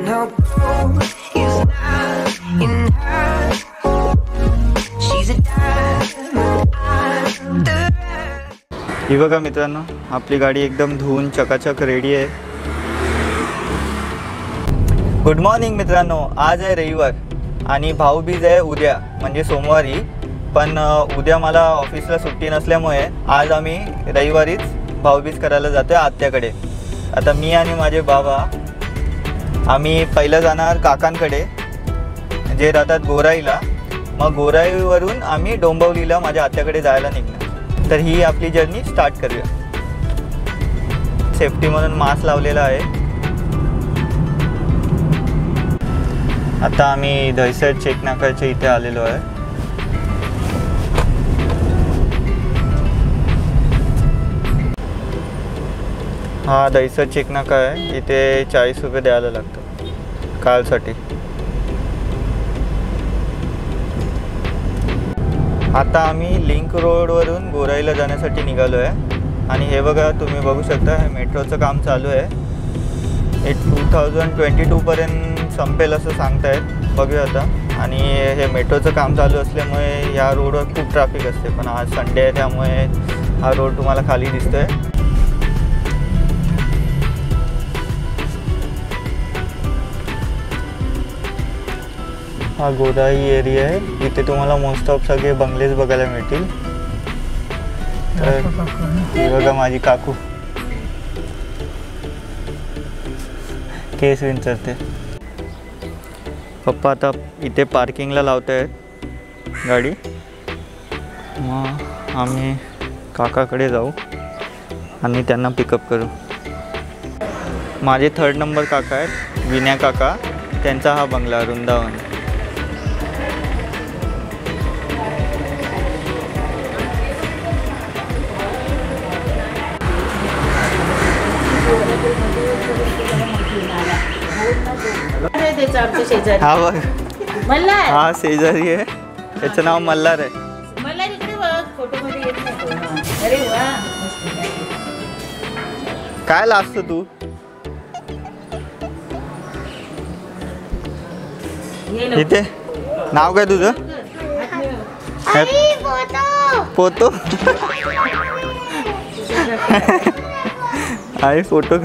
no gold is not in her. She's a diamond under. ही बघा मित्रांनो, आपली गाडी एकदम धुवून चकाचक रेडी आहे. गुड मॉर्निंग मित्रांनो, आज आहे रविवार आणि भाऊबीज आहे उद्या म्हणजे सोमवारी. पण उद्या मला ऑफिसला सुट्टी नसल्यामुळे आज आम्ही रविवारीच भाऊबीज करायला जातो आहे आत्याकडे. आता मी आणि माझे बाबा आम्ही पहिलं जाणार काकांकडे जे राहतात गोराईला. मग गोराईवरून आम्ही डोंबिवलीला माझ्या आत्याकडे जायला निघणार. तर ही आपली जर्नी स्टार्ट करूया. सेफ्टी म्हणून मास्क लावलेला आहे. आता आम्ही दहिसर चेक नाकाच्या इथे आलेलो आहे. हा दहिसर चेक नाका आहे. इथे 40 रुपये द्यायला लागतं कारसाठी. आता आम्ही लिंक रोडवरून गोराईला जाण्यासाठी निघालो आहे. आणि हे बघा, तुम्ही बघू शकता हे मेट्रोचं काम चालू आहे. हे 2022पर्यंत संपेल असं सांगतायत. बघूया आता. आणि हे मेट्रोचं काम चालू असल्यामुळे या रोडवर खूप ट्रॅफिक असते. पण आज संडे आहे त्यामुळे हा रोड तुम्हाला खाली दिसतोय. हा गोराई एरिया आहे. इथे तुम्हाला मोस्ट ऑफ सगळे बंगलेज बघायला मिळतील. तर ही बघा माझी काकू केस विंचरते. पप्पा आता इथे पार्किंगला लावत आहेत गाडी. मग आम्ही काकाकडे जाऊ आणि त्यांना पिकअप करू. माझे 3rd नंबर काका आहेत, विनया काका. त्यांचा हा बंगला वृंदावन. हा बघ, हा शेजारी आहे. त्याचं नाव मल्हार आहे. काय लाजतो तू? इथे नाव काय तुझं? पोतो. आहे फोटो.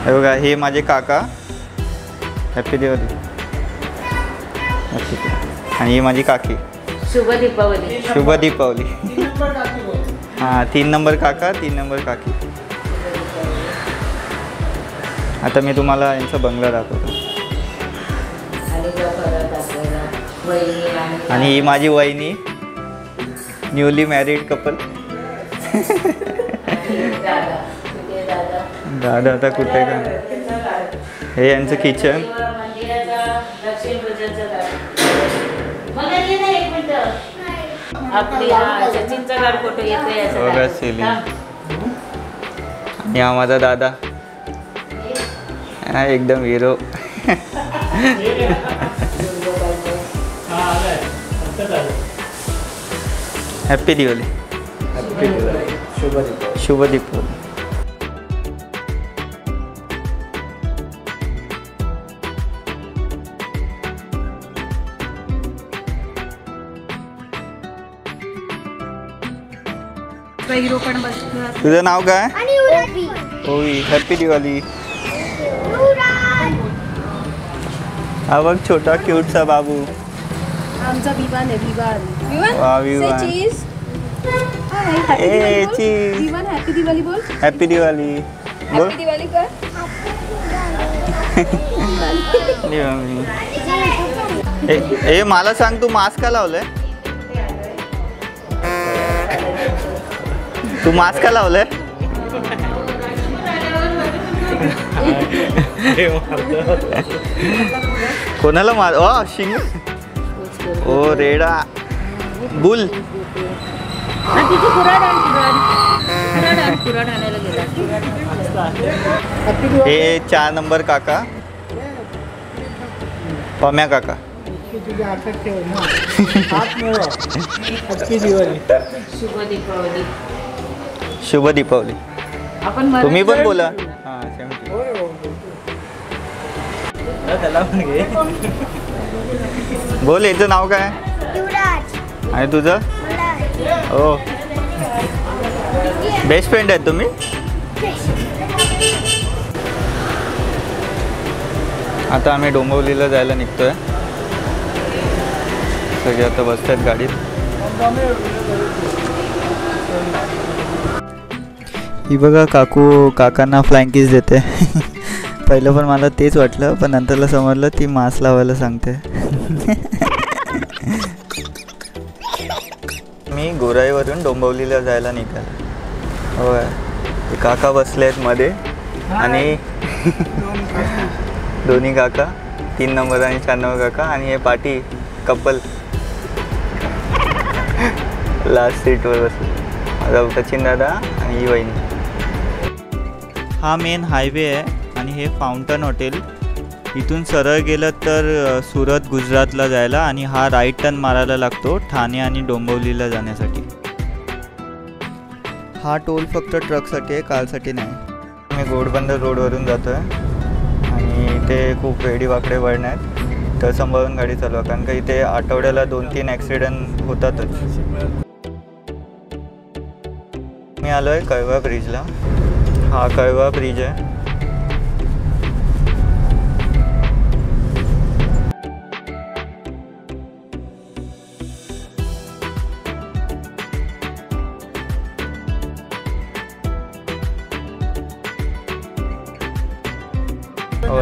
हे बघा, हे माझे काका. हॅपी दिवाळी. आणि ही माझी काकी. शुभ दीपावली. शुभ दीपावली. हां, 3 नंबर काका, 3 नंबर काकी. आता मी तुम्हाला यांचा बंगला दाखवतो. आणि ही माझी वहिनी, न्यूली मॅरिड कपल. दादा आता कुठे का? हे यांचं किचन. बघा सिलिंग. आणि हा माझा दादा, हा एकदम हिरो. हॅपी दिवाळी. शुभ दीपावली. तुझं नाव काय? ओवी. हॅपी दिवाळी. हा बघ, छोटा क्यूटचा बाबू. आमचा विवान आहे. विवान. वा विवान. चीज. ए चीज. विवान हॅपी दिवाळी बोल. हॅपी दिवाळी बोल. हॅपी दिवाळी कर. ए मला सांग, तू मास्क का लावलंय? तू मास्क का लावलंय? कोणाला मार? ओ शिंग. ओ रेडा. बुल. हे 4 नंबर काका, पम्या काका. शुभ दीपावली. तुम्ही पण बोला. त्याला पण घे. बोल याचं नाव काय आणि तुझं? हो बेस्ट फ्रेंड आहेत तुम्ही. आता आम्ही डोंबिवलीला जायला निघतोय. सगळे आता बसतात गाडीत. ही बघा काकू काकांना फ्लाइंग किस देते. पहिलं पण मला तेच वाटलं, पण नंतरला समजलं ती मास्क लावायला सांगते. मी गोराईवरून डोंबिवलीला जायला निघालो. होय ते काका बसले आहेत मध्ये आणि दोन्ही काका 3 नंबर आणि 4 नंबर काका आणि हे पाटी कपल लास्ट सीटवर बसले. माझा सचिन दादा आणि ही वहिनी. हा मेन हायवे आहे आणि हे फाउंटन हॉटेल. इथून सरळ गेलं तर सुरत गुजरातला जायला आणि हा राईट टर्न मारायला लागतो ठाणे आणि डोंबिवलीला जाण्यासाठी. हा टोल फक्त ट्रकसाठी आहे, कारसाठी नाही. मी घोडबंदर रोडवरून जातो आहे आणि इथे खूप वेडी वाकडे वळण आहेत, तर सांभाळून गाडी चालवा कारण का इथे आठवड्याला 2-3 ॲक्सिडेंट होतातच. मी आलो आहे कळवा ब्रिजला. हा कळवा ब्रिज आहे.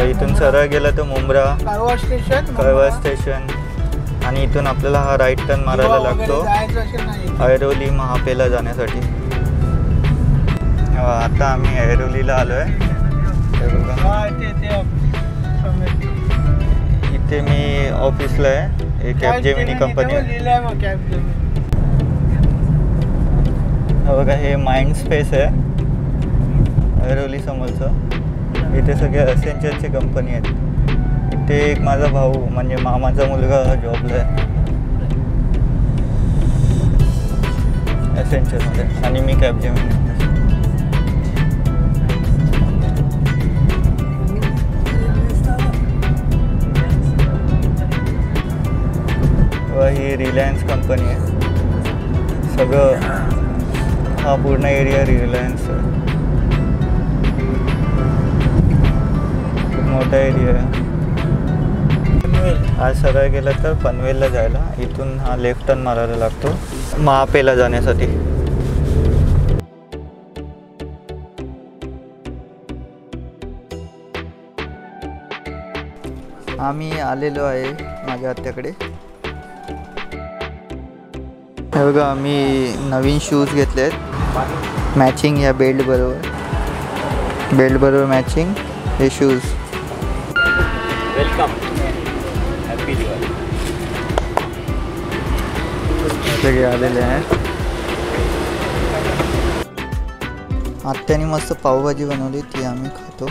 इथून सरळ गेलं तर मुंब्रा कळवा स्टेशन आणि इथून आपल्याला हा राईट टर्न मारायला लागतो ऐरोली महापेला जाण्यासाठी. आता आम्ही ऐरोलीला आलो आहे. इथे मी ऑफिसला आहे, एक कॅबजेमिनी कंपनी आहे. बघा हे माइंड स्पेस आहे ऐरोली समोरचं. इथे सगळे असेंचरची कंपनी आहेत. इथे एक माझा भाऊ म्हणजे मामाचा मुलगा जॉबला आहे असेंचरमध्ये आणि मी कॅबजेमिनी. ही रिलायन्स कंपनी आहे. सगळं हा पूर्ण एरिया रिलायन्स आहे. मोठा एरिया आहे. आज सरळ गेलं तर पनवेलला जायला इथून हा लेफ्ट टर्न मारायला लागतो महापेला जाण्यासाठी. आम्ही आलेलो आहे माझ्या आत्याकडे. हे बघा मी नवीन शूज घेतले आहेत मॅचिंग ह्या बेल्ट बरोबर मॅचिंग हे शूज. Welcome happy Diwali. सगळे आलेले आहेत. आत्याने मस्त पावभाजी बनवली ती आम्ही खातो.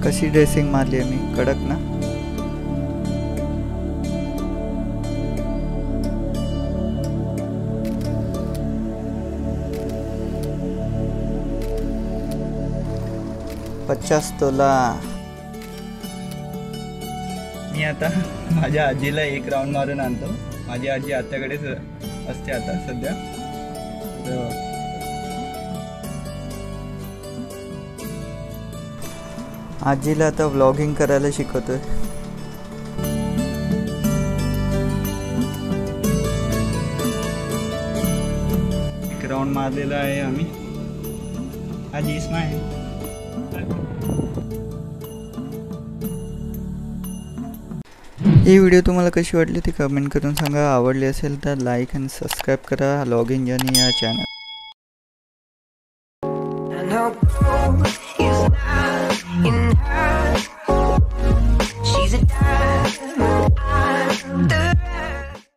कशी ड्रेसिंग मारली आहे मी, कडक ना. 50 तोला. मी आता माझ्या आजीला एक राऊंड मारून आणतो. माझी आजी आत्याकडेच असते आता सध्या. आजीला आता व्लॉगिंग करायला शिकवतोय. एक राऊंड मारलेला आहे आम्ही. आजी स्माइल. ही व्हिडिओ तुम्हाला कशी वाटली ती कमेंट करून सांगा. आवडली असेल तर लाईक आणि सबस्क्राईब करा लॉगिन जर्नी या चॅनल.